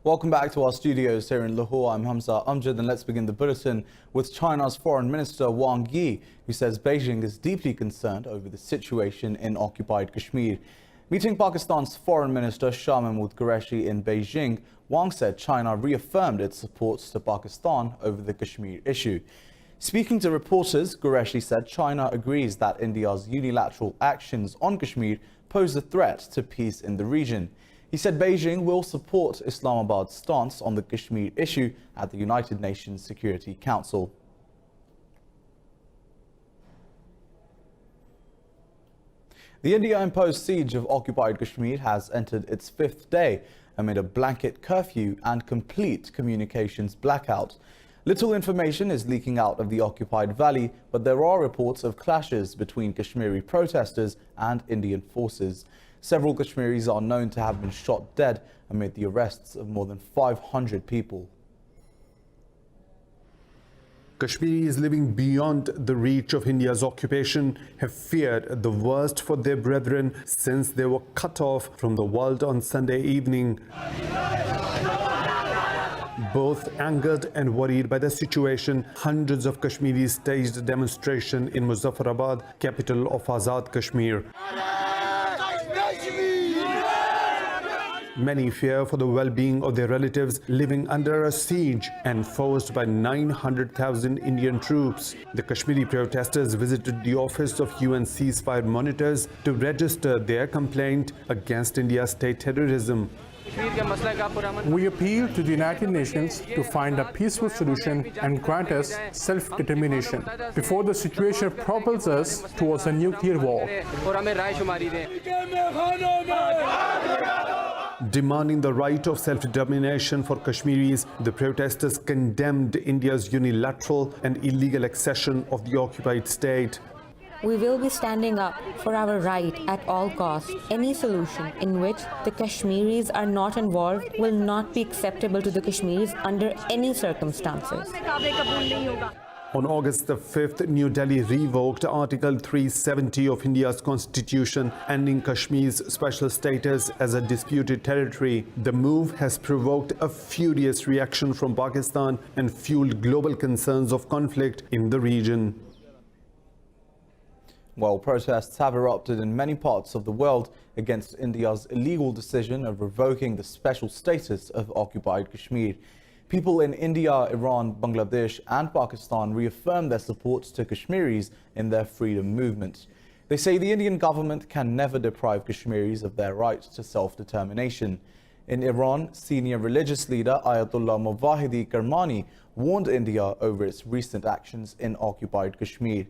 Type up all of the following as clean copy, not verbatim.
Welcome back to our studios here in Lahore. I'm Hamza Amjad, and let's begin the bulletin with China's Foreign Minister Wang Yi, who says Beijing is deeply concerned over the situation in occupied Kashmir. Meeting Pakistan's Foreign Minister Shah Mahmood Qureshi in Beijing, Wang said China reaffirmed its support to Pakistan over the Kashmir issue. Speaking to reporters, Qureshi said China agrees that India's unilateral actions on Kashmir pose a threat to peace in the region. He said Beijing will support Islamabad's stance on the Kashmir issue at the United Nations Security Council. The India-imposed siege of occupied Kashmir has entered its fifth day amid a blanket curfew and complete communications blackout. Little information is leaking out of the occupied valley, but there are reports of clashes between Kashmiri protesters and Indian forces. Several Kashmiris are known to have been shot dead amid the arrests of more than 500 people. Kashmiris living beyond the reach of India's occupation have feared the worst for their brethren since they were cut off from the world on Sunday evening. Both angered and worried by the situation, hundreds of Kashmiris staged a demonstration in Muzaffarabad, capital of Azad Kashmir. Many fear for the well-being of their relatives living under a siege and forced by 900,000 Indian troops. The Kashmiri protesters visited the office of UN ceasefire monitors to register their complaint against India's state terrorism. We appeal to the United Nations to find a peaceful solution and grant us self-determination before the situation propels us towards a nuclear war. Demanding the right of self-determination for Kashmiris, the protesters condemned India's unilateral and illegal accession of the occupied state. We will be standing up for our right at all costs. Any solution in which the Kashmiris are not involved will not be acceptable to the Kashmiris under any circumstances. On August the 5th, New Delhi revoked Article 370 of India's constitution, ending Kashmir's special status as a disputed territory. The move has provoked a furious reaction from Pakistan and fueled global concerns of conflict in the region. Well, protests have erupted in many parts of the world against India's illegal decision of revoking the special status of occupied Kashmir. People in India, Iran, Bangladesh and Pakistan reaffirmed their support to Kashmiris in their freedom movement. They say the Indian government can never deprive Kashmiris of their right to self-determination. In Iran, senior religious leader Ayatollah Mawahidi Kermani warned India over its recent actions in occupied Kashmir.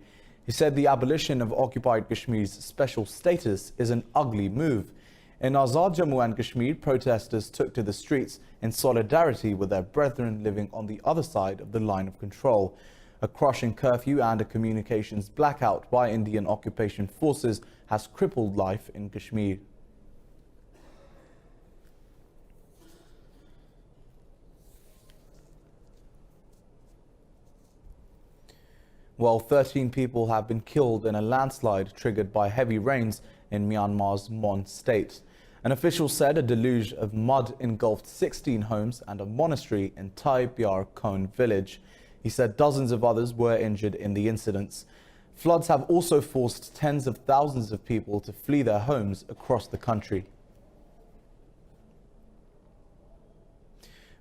He said the abolition of occupied Kashmir's special status is an ugly move. In Azad Jammu and Kashmir, protesters took to the streets in solidarity with their brethren living on the other side of the line of control. A crushing curfew and a communications blackout by Indian occupation forces has crippled life in Kashmir. Well, 13 people have been killed in a landslide triggered by heavy rains in Myanmar's Mon state. An official said a deluge of mud engulfed 16 homes and a monastery in Tai Pyar Khon village. He said dozens of others were injured in the incidents. Floods have also forced tens of thousands of people to flee their homes across the country.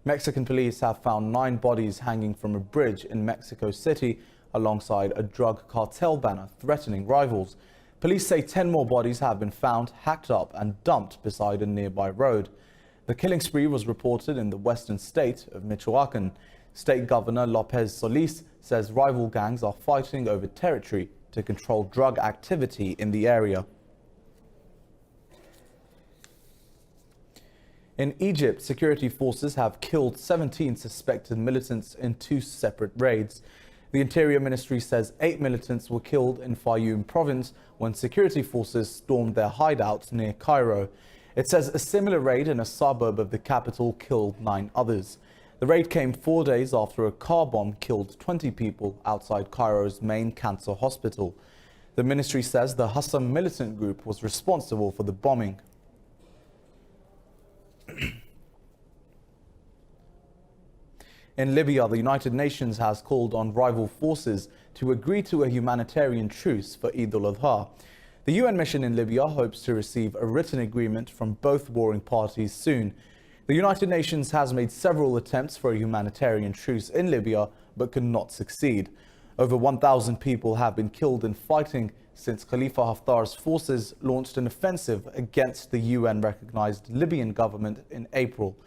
Mexican police have found 9 bodies hanging from a bridge in Mexico City alongside a drug cartel banner threatening rivals. Police say 10 more bodies have been found, hacked up and dumped beside a nearby road. The killing spree was reported in the western state of Michoacan. State Governor Lopez Solis says rival gangs are fighting over territory to control drug activity in the area. In Egypt, security forces have killed 17 suspected militants in 2 separate raids. The Interior Ministry says 8 militants were killed in Fayoum province when security forces stormed their hideouts near Cairo. It says a similar raid in a suburb of the capital killed 9 others. The raid came 4 days after a car bomb killed 20 people outside Cairo's main cancer hospital. The ministry says the Hassam militant group was responsible for the bombing. In Libya, the United Nations has called on rival forces to agree to a humanitarian truce for Eid al-Adha. The UN mission in Libya hopes to receive a written agreement from both warring parties soon. The United Nations has made several attempts for a humanitarian truce in Libya, but could not succeed. Over 1,000 people have been killed in fighting since Khalifa Haftar's forces launched an offensive against the UN-recognized Libyan government in April.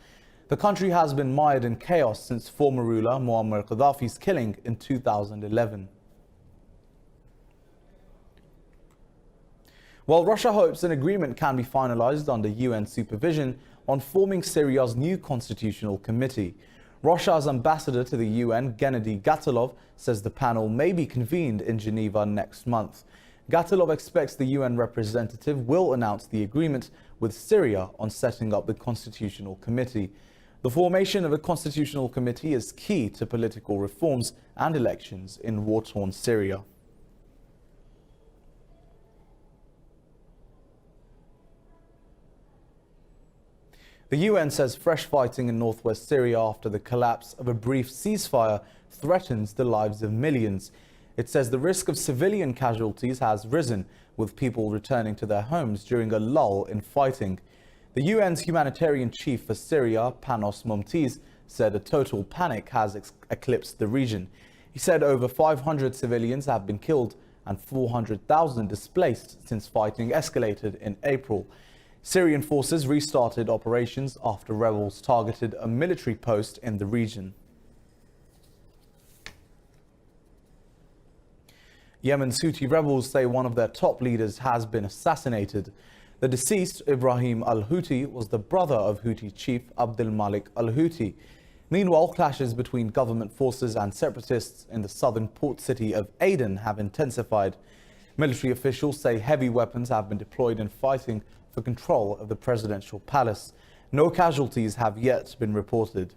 The country has been mired in chaos since former ruler Muammar Gaddafi's killing in 2011. While Russia hopes an agreement can be finalized under UN supervision on forming Syria's new constitutional committee, Russia's ambassador to the UN, Gennady Gatilov, says the panel may be convened in Geneva next month. Gatilov expects the UN representative will announce the agreement with Syria on setting up the constitutional committee. The formation of a constitutional committee is key to political reforms and elections in war-torn Syria. The UN says fresh fighting in northwest Syria after the collapse of a brief ceasefire threatens the lives of millions. It says the risk of civilian casualties has risen, with people returning to their homes during a lull in fighting. The UN's humanitarian chief for Syria, Panos Momtis, said a total panic has eclipsed the region. He said over 500 civilians have been killed and 400,000 displaced since fighting escalated in April. Syrian forces restarted operations after rebels targeted a military post in the region. Yemen's Houthi rebels say one of their top leaders has been assassinated. The deceased, Ibrahim al-Houthi, was the brother of Houthi chief Abdul Malik al-Houthi. Meanwhile, clashes between government forces and separatists in the southern port city of Aden have intensified. Military officials say heavy weapons have been deployed in fighting for control of the presidential palace. No casualties have yet been reported.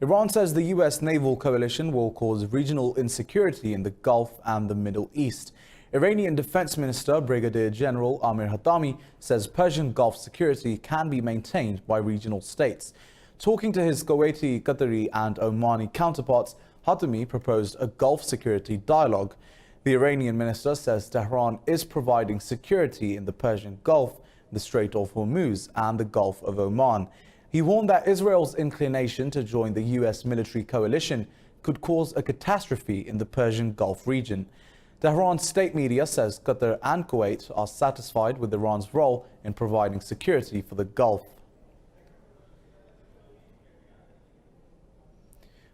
Iran says the US naval coalition will cause regional insecurity in the Gulf and the Middle East. Iranian Defense Minister Brigadier General Amir Hatami says Persian Gulf security can be maintained by regional states. Talking to his Kuwaiti, Qatari and Omani counterparts, Hatami proposed a Gulf security dialogue. The Iranian minister says Tehran is providing security in the Persian Gulf, the Strait of Hormuz and the Gulf of Oman. He warned that Israel's inclination to join the US military coalition could cause a catastrophe in the Persian Gulf region. Tehran's state media says Qatar and Kuwait are satisfied with Iran's role in providing security for the Gulf.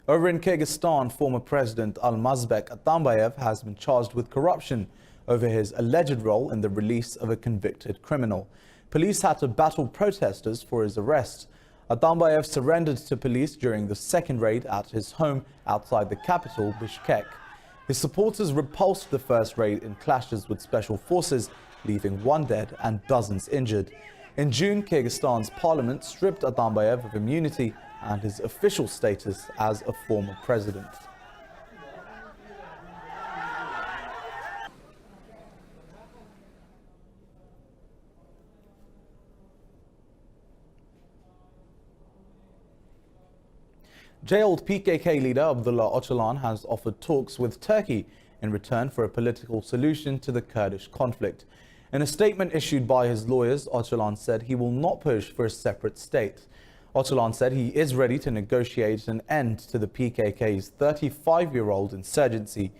Over in Kyrgyzstan, former President Almazbek Atambayev has been charged with corruption over his alleged role in the release of a convicted criminal. Police had to battle protesters for his arrest. Atambayev surrendered to police during the second raid at his home outside the capital, Bishkek. His supporters repulsed the first raid in clashes with special forces, leaving one dead and dozens injured. In June, Kyrgyzstan's parliament stripped Atambayev of immunity and his official status as a former president. Jailed PKK leader Abdullah Öcalan has offered talks with Turkey in return for a political solution to the Kurdish conflict. In a statement issued by his lawyers, Öcalan said he will not push for a separate state. Öcalan said he is ready to negotiate an end to the PKK's 35-year-old insurgency.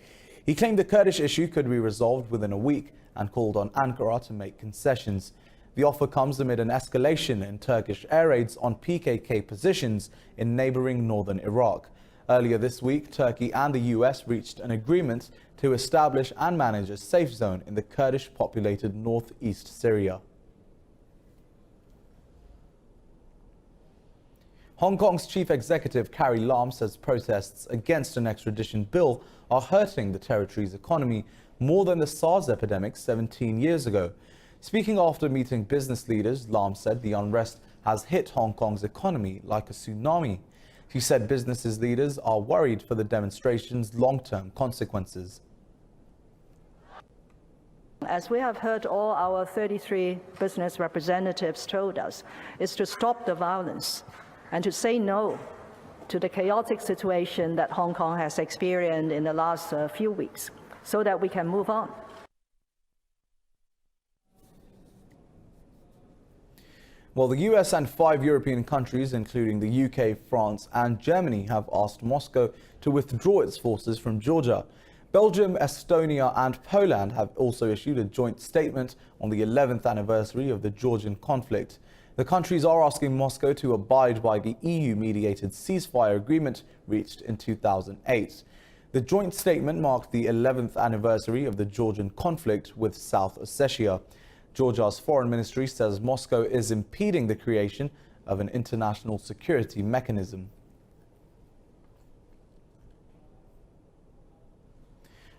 He claimed the Kurdish issue could be resolved within a week and called on Ankara to make concessions. The offer comes amid an escalation in Turkish air raids on PKK positions in neighboring northern Iraq. Earlier this week, Turkey and the US reached an agreement to establish and manage a safe zone in the Kurdish-populated northeast Syria. Hong Kong's chief executive Carrie Lam says protests against an extradition bill are hurting the territory's economy more than the SARS epidemic 17 years ago. Speaking after meeting business leaders, Lam said the unrest has hit Hong Kong's economy like a tsunami. She said business leaders are worried for the demonstration's long-term consequences. as we have heard all our 33 business representatives told us, is to stop the violence and to say no to the chaotic situation that Hong Kong has experienced in the last few weeks, so that we can move on. Well, the US and 5 European countries, including the UK, France and Germany, have asked Moscow to withdraw its forces from Georgia. Belgium, Estonia and Poland have also issued a joint statement on the 11th anniversary of the Georgian conflict. The countries are asking Moscow to abide by the EU-mediated ceasefire agreement reached in 2008. The joint statement marked the 11th anniversary of the Georgian conflict with South Ossetia. Georgia's foreign ministry says Moscow is impeding the creation of an international security mechanism.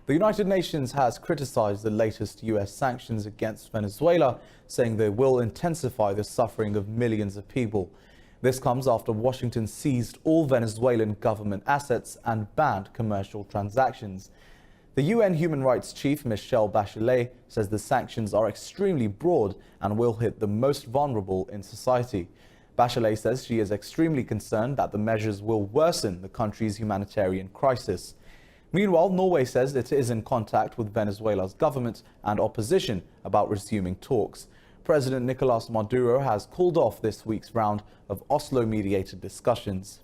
The United Nations has criticized the latest US sanctions against Venezuela, saying they will intensify the suffering of millions of people. This comes after Washington seized all Venezuelan government assets and banned commercial transactions. The UN Human Rights Chief, Michelle Bachelet, says the sanctions are extremely broad and will hit the most vulnerable in society. Bachelet says she is extremely concerned that the measures will worsen the country's humanitarian crisis. Meanwhile, Norway says it is in contact with Venezuela's government and opposition about resuming talks. President Nicolas Maduro has called off this week's round of Oslo-mediated discussions.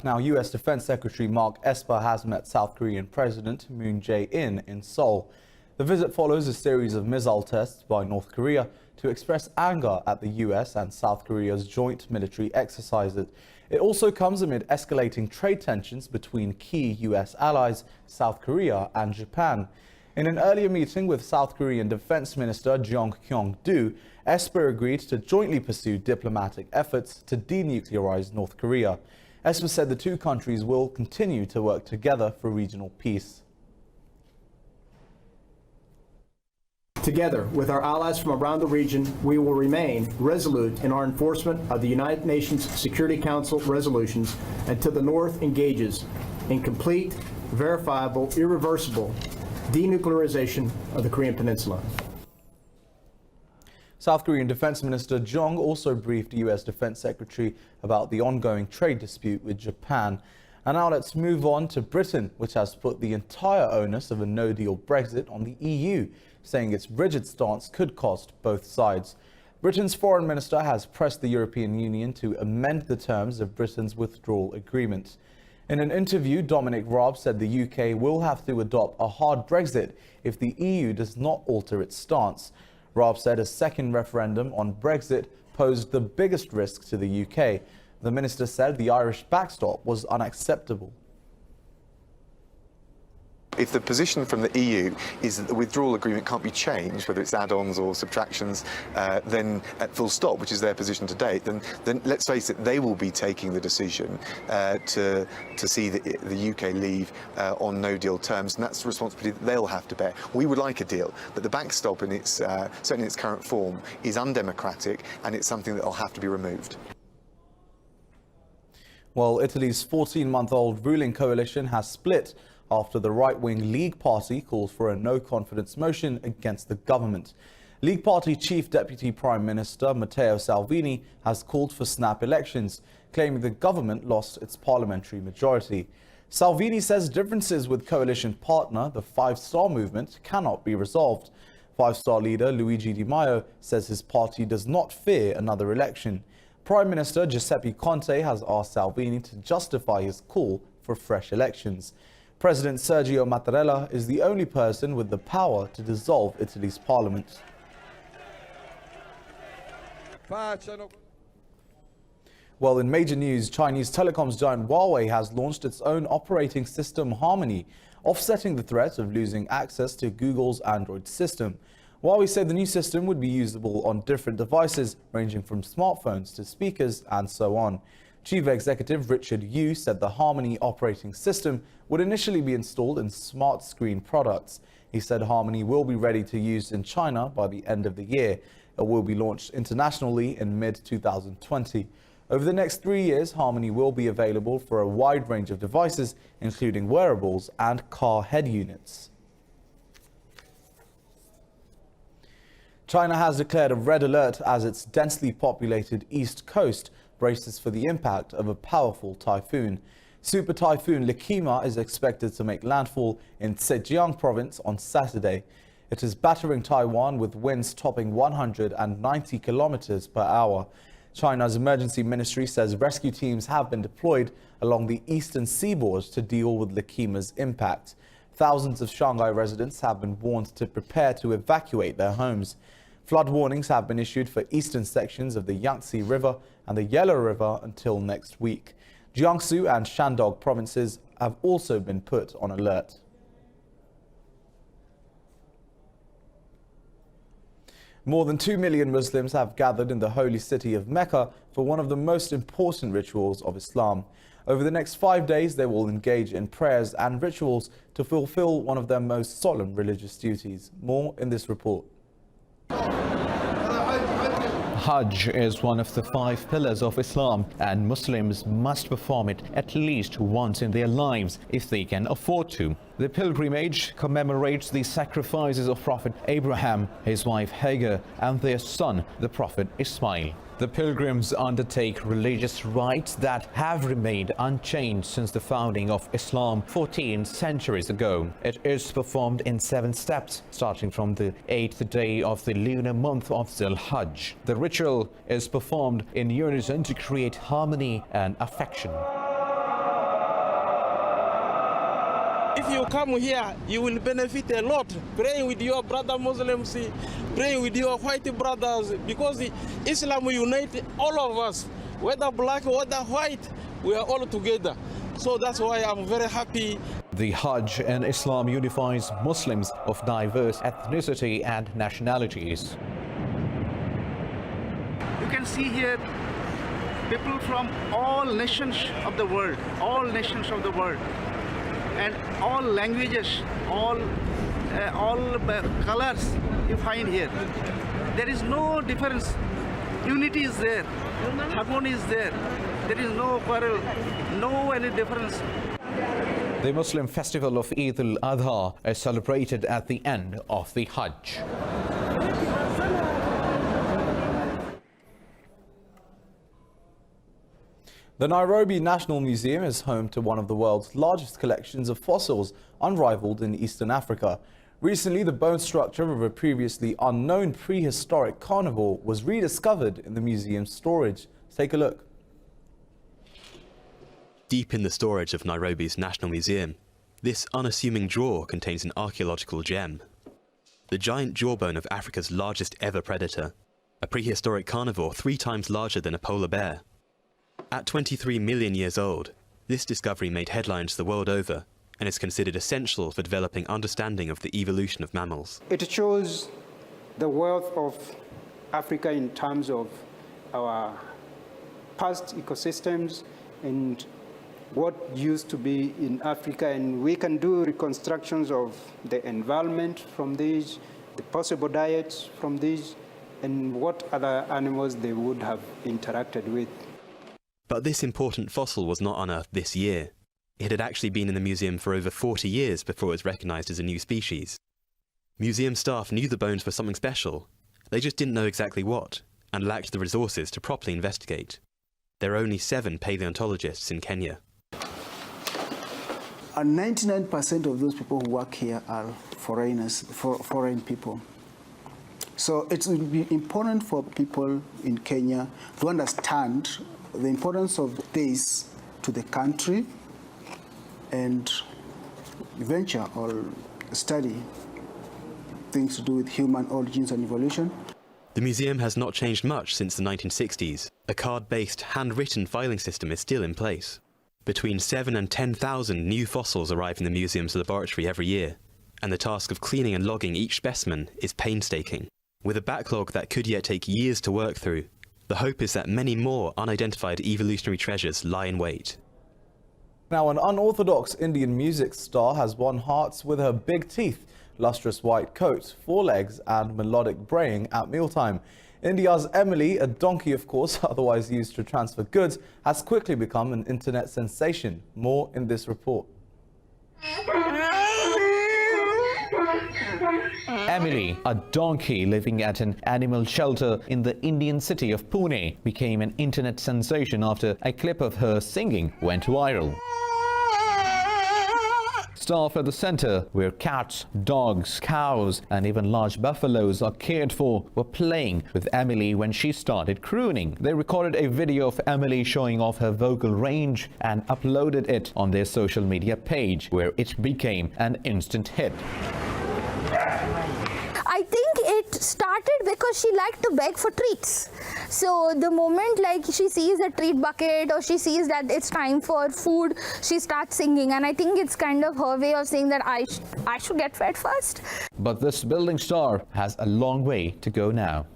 Now, US Defense Secretary Mark Esper has met South Korean President Moon Jae-in in Seoul. The visit follows a series of missile tests by North Korea to express anger at the US and South Korea's joint military exercises. It also comes amid escalating trade tensions between key US allies, South Korea and Japan. In an earlier meeting with South Korean Defense Minister Jong Kyung-do, Esper agreed to jointly pursue diplomatic efforts to denuclearize North Korea. Esper said the two countries will continue to work together for regional peace. Together with our allies from around the region, we will remain resolute in our enforcement of the United Nations Security Council resolutions until the North engages in complete, verifiable, irreversible denuclearization of the Korean Peninsula. South Korean Defense Minister Jong also briefed US Defense Secretary about the ongoing trade dispute with Japan. And now let's move on to Britain, which has put the entire onus of a no-deal Brexit on the EU, saying its rigid stance could cost both sides. Britain's foreign minister has pressed the European Union to amend the terms of Britain's withdrawal agreement. In an interview, Dominic Raab said the UK will have to adopt a hard Brexit if the EU does not alter its stance. Raab said a second referendum on Brexit posed the biggest risk to the UK. The minister said the Irish backstop was unacceptable. If the position from the EU is that the withdrawal agreement can't be changed, whether it's add-ons or subtractions, then at full stop, which is their position to date, then let's face it, they will be taking the decision to see the UK leave on no-deal terms, and that's the responsibility that they'll have to bear. We would like a deal, but the backstop, in its certainly in its current form, is undemocratic, and it's something that will have to be removed. Well, Italy's 14-month-old ruling coalition has split after the right-wing League Party calls for a no-confidence motion against the government. League Party Chief Deputy Prime Minister Matteo Salvini has called for snap elections, claiming the government lost its parliamentary majority. Salvini says differences with coalition partner, the Five Star Movement, cannot be resolved. Five Star leader Luigi Di Maio says his party does not fear another election. Prime Minister Giuseppe Conte has asked Salvini to justify his call for fresh elections. President Sergio Mattarella is the only person with the power to dissolve Italy's parliament. Well, in major news, Chinese telecoms giant Huawei has launched its own operating system, Harmony, offsetting the threat of losing access to Google's Android system. Huawei said the new system would be usable on different devices, ranging from smartphones to speakers and so on. Chief Executive Richard Yu said the Harmony operating system would initially be installed in smart screen products. He said Harmony will be ready to use in China by the end of the year. It will be launched internationally in mid-2020. Over the next 3 years, Harmony will be available for a wide range of devices, including wearables and car head units. China has declared a red alert as its densely populated east coast braces for the impact of a powerful typhoon. Super Typhoon Lekima is expected to make landfall in Zhejiang province on Saturday. It is battering Taiwan with winds topping 190 kilometers per hour. China's emergency ministry says rescue teams have been deployed along the eastern seaboard to deal with Lekima's impact. Thousands of Shanghai residents have been warned to prepare to evacuate their homes. Flood warnings have been issued for eastern sections of the Yangtze River and the Yellow River until next week. Jiangsu and Shandong provinces have also been put on alert. More than 2 million Muslims have gathered in the holy city of Mecca for one of the most important rituals of Islam. Over the next 5 days, they will engage in prayers and rituals to fulfill one of their most solemn religious duties. More in this report. Hajj is one of the 5 pillars of Islam, and Muslims must perform it at least once in their lives if they can afford to. The pilgrimage commemorates the sacrifices of Prophet Abraham, his wife Hagar, and their son, the Prophet Ismail. The pilgrims undertake religious rites that have remained unchanged since the founding of Islam 14 centuries ago. It is performed in 7 steps, starting from the 8th day of the lunar month of Dhul Hajj. The ritual is performed in unison to create harmony and affection. If you come here, you will benefit a lot. Praying with your brother Muslims, praying with your white brothers, because Islam unites all of us, whether black, whether white, we are all together. So that's why I'm very happy. The Hajj in Islam unifies Muslims of diverse ethnicity and nationalities. You can see here people from all nations of the world, and all languages, all colors you find here. There is no difference. Unity is there, harmony is there. There is no quarrel, no any difference. The Muslim festival of Eid al-Adha is celebrated at the end of the Hajj. The Nairobi National Museum is home to one of the world's largest collections of fossils, unrivaled in Eastern Africa. Recently, the bone structure of a previously unknown prehistoric carnivore was rediscovered in the museum's storage. Take a look. Deep in the storage of Nairobi's National Museum, this unassuming drawer contains an archaeological gem. The giant jawbone of Africa's largest ever predator, a prehistoric carnivore 3 times larger than a polar bear. At 23 million years old, this discovery made headlines the world over and is considered essential for developing understanding of the evolution of mammals. It shows the wealth of Africa in terms of our past ecosystems and what used to be in Africa, and we can do reconstructions of the environment from these, the possible diets from these, and what other animals they would have interacted with. But this important fossil was not unearthed this year. It had actually been in the museum for over 40 years before it was recognised as a new species. Museum staff knew the bones were something special. They just didn't know exactly what, and lacked the resources to properly investigate. There are only 7 paleontologists in Kenya. 99% of those people who work here are foreigners, foreign people. So it will be important for people in Kenya to understand the importance of this to the country and venture or study things to do with human origins and evolution. The museum has not changed much since the 1960s. A card-based, handwritten filing system is still in place. Between 7,000 and 10,000 new fossils arrive in the museum's laboratory every year, and the task of cleaning and logging each specimen is painstaking. With a backlog that could yet take years to work through, the hope is that many more unidentified evolutionary treasures lie in wait. Now, an unorthodox Indian music star has won hearts with her big teeth. lustrous white coats, four legs and melodic braying at mealtime. India's Emily, a donkey of course, otherwise used to transfer goods, has quickly become an internet sensation. More in this report. Emily, a donkey living at an animal shelter in the Indian city of Pune, became an internet sensation after a clip of her singing went viral. Staff at the center, where cats, dogs, cows and even large buffaloes are cared for, were playing with Emily when she started crooning. They recorded a video of Emily showing off her vocal range and uploaded it on their social media page, where it became an instant hit. I think it started because she liked to beg for treats. So the moment like she sees a treat bucket or she sees that it's time for food, she starts singing, and I think it's kind of her way of saying that I should get fed first. But this building star has a long way to go now.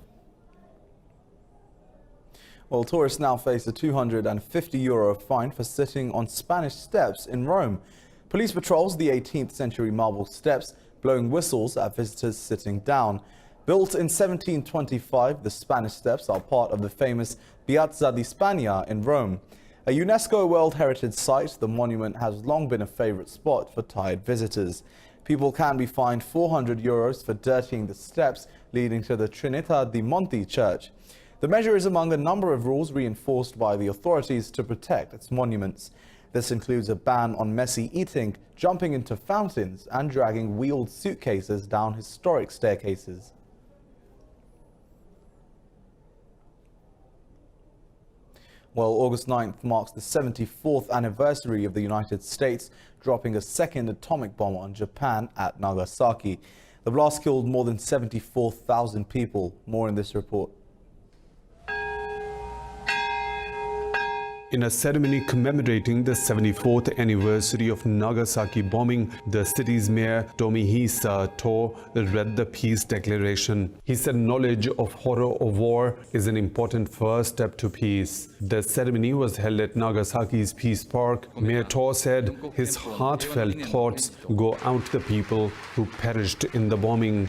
Well, tourists now face a €250 fine for sitting on Spanish steps in Rome. Police patrols the 18th century marble steps, blowing whistles at visitors sitting down. Built in 1725, the Spanish steps are part of the famous Piazza di Spagna in Rome. A UNESCO World Heritage Site, the monument has long been a favorite spot for tired visitors. People can be fined €400 for dirtying the steps leading to the Trinità dei Monti church. The measure is among a number of rules reinforced by the authorities to protect its monuments. This includes a ban on messy eating, jumping into fountains and dragging wheeled suitcases down historic staircases. Well, August 9th marks the 74th anniversary of the United States dropping a second atomic bomb on Japan at Nagasaki. The blast killed more than 74,000 people. More in this report. In a ceremony commemorating the 74th anniversary of Nagasaki bombing, the city's mayor Tomohisa To read the peace declaration. He said knowledge of horror of war is an important first step to peace. The ceremony was held at Nagasaki's Peace Park. Mayor To said his heartfelt thoughts go out to the people who perished in the bombing.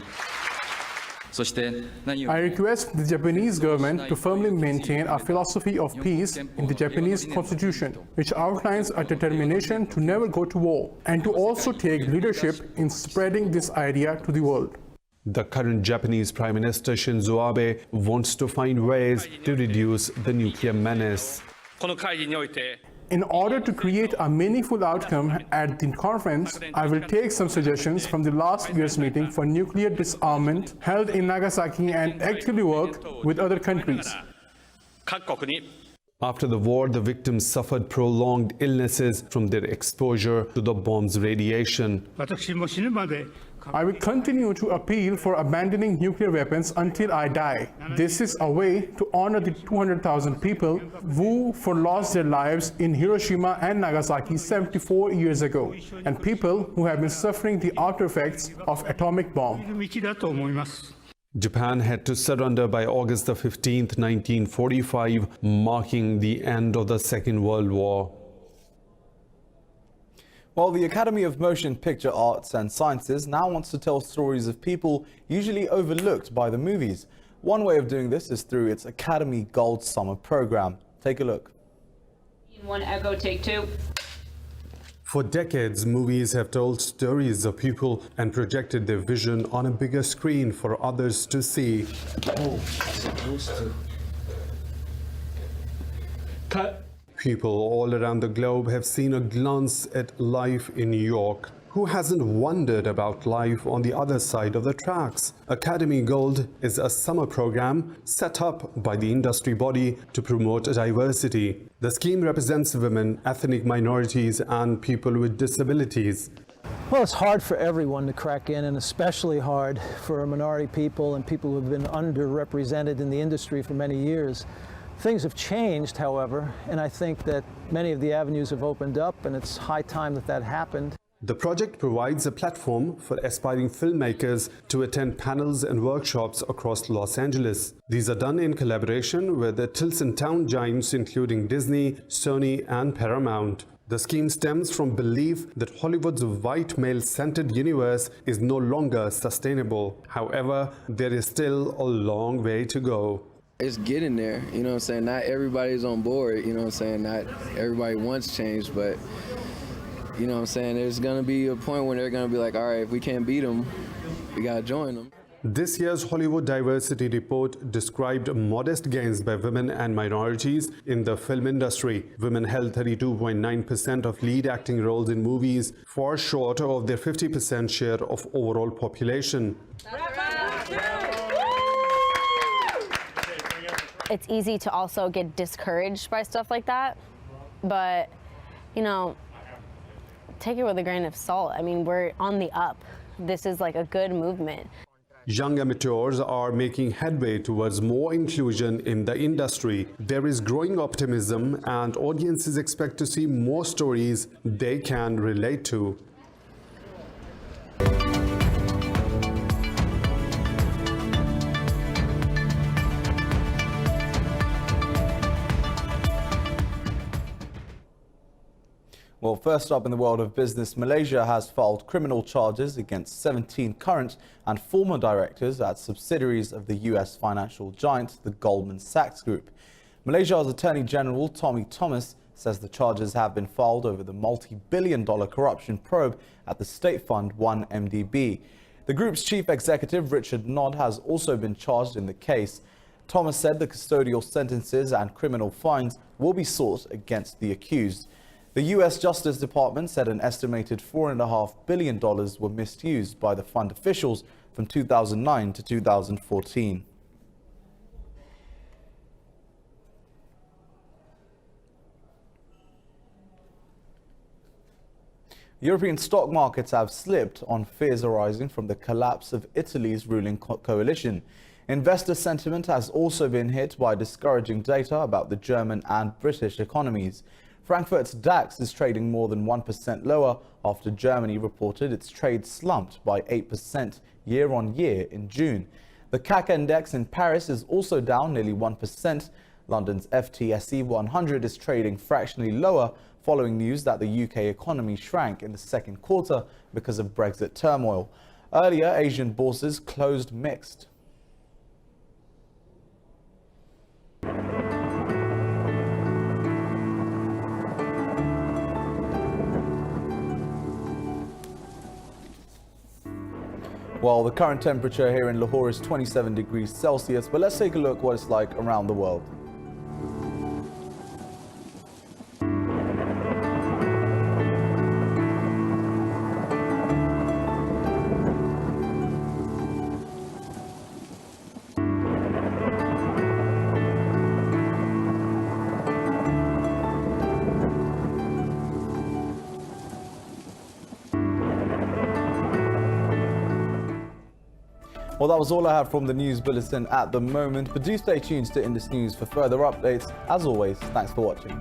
I request the Japanese government to firmly maintain a philosophy of peace in the Japanese constitution, which outlines a determination to never go to war, and to also take leadership in spreading this idea to the world. The current Japanese Prime Minister Shinzo Abe wants to find ways to reduce the nuclear menace. In order to create a meaningful outcome at the conference, I will take some suggestions from the last year's meeting for nuclear disarmament held in Nagasaki and actually work with other countries. After the war, the victims suffered prolonged illnesses from their exposure to the bomb's radiation. I will continue to appeal for abandoning nuclear weapons until I die. This is a way to honor the 200,000 people who lost their lives in Hiroshima and Nagasaki 74 years ago, and people who have been suffering the after effects of atomic bomb. Japan had to surrender by August 15, 1945, marking the end of the Second World War. Well, the Academy of Motion Picture Arts and Sciences now wants to tell stories of people usually overlooked by the movies. One way of doing this is through its Academy Gold Summer program. Take a look. 1 Echo, take 2. For decades, movies have told stories of people and projected their vision on a bigger screen for others to see. Oh, supposed to. Cut. People all around the globe have seen a glance at life in New York. Who hasn't wondered about life on the other side of the tracks? Academy Gold is a summer program set up by the industry body to promote diversity. The scheme represents women, ethnic minorities, and people with disabilities. Well, it's hard for everyone to crack in, and especially hard for minority people and people who have been underrepresented in the industry for many years. Things have changed, however, and I think that many of the avenues have opened up, and it's high time that that happened. The project provides a platform for aspiring filmmakers to attend panels and workshops across Los Angeles. These are done in collaboration with the Tilson Town giants including Disney, Sony, and Paramount. The scheme stems from belief that Hollywood's white male-centered universe is no longer sustainable. However, there is still a long way to go. It's getting there, you know what I'm saying? Not everybody's on board, you know what I'm saying? Not everybody wants change, but you know what I'm saying? There's gonna be a point when they're gonna be like, all right, if we can't beat them, we gotta join them. This year's Hollywood Diversity Report described modest gains by women and minorities in the film industry. Women held 32.9% of lead acting roles in movies, far short of their 50% share of overall population. It's easy to also get discouraged by stuff like that, but, you know, take it with a grain of salt. I mean, we're on the up. This is like a good movement. Young amateurs are making headway towards more inclusion in the industry. There is growing optimism, and audiences expect to see more stories they can relate to. Well, first up in the world of business, Malaysia has filed criminal charges against 17 current and former directors at subsidiaries of the US financial giant, the Goldman Sachs Group. Malaysia's Attorney General Tommy Thomas says the charges have been filed over the multi-billion-dollar corruption probe at the state fund 1MDB. The group's chief executive, Richard Nod, has also been charged in the case. Thomas said the custodial sentences and criminal fines will be sought against the accused. The U.S. Justice Department said an estimated $4.5 billion were misused by the fund officials from 2009 to 2014. European stock markets have slipped on fears arising from the collapse of Italy's ruling coalition. Investor sentiment has also been hit by discouraging data about the German and British economies. Frankfurt's DAX is trading more than 1% lower after Germany reported its trade slumped by 8% year-on-year in June. The CAC index in Paris is also down nearly 1%. London's FTSE 100 is trading fractionally lower following news that the UK economy shrank in the second quarter because of Brexit turmoil. Earlier, Asian bourses closed mixed. Well, the current temperature here in Lahore is 27 degrees Celsius, but let's take a look what it's like around the world. Well, that was all I have from the news bulletin at the moment, but do stay tuned to Indus News for further updates. As always, thanks for watching.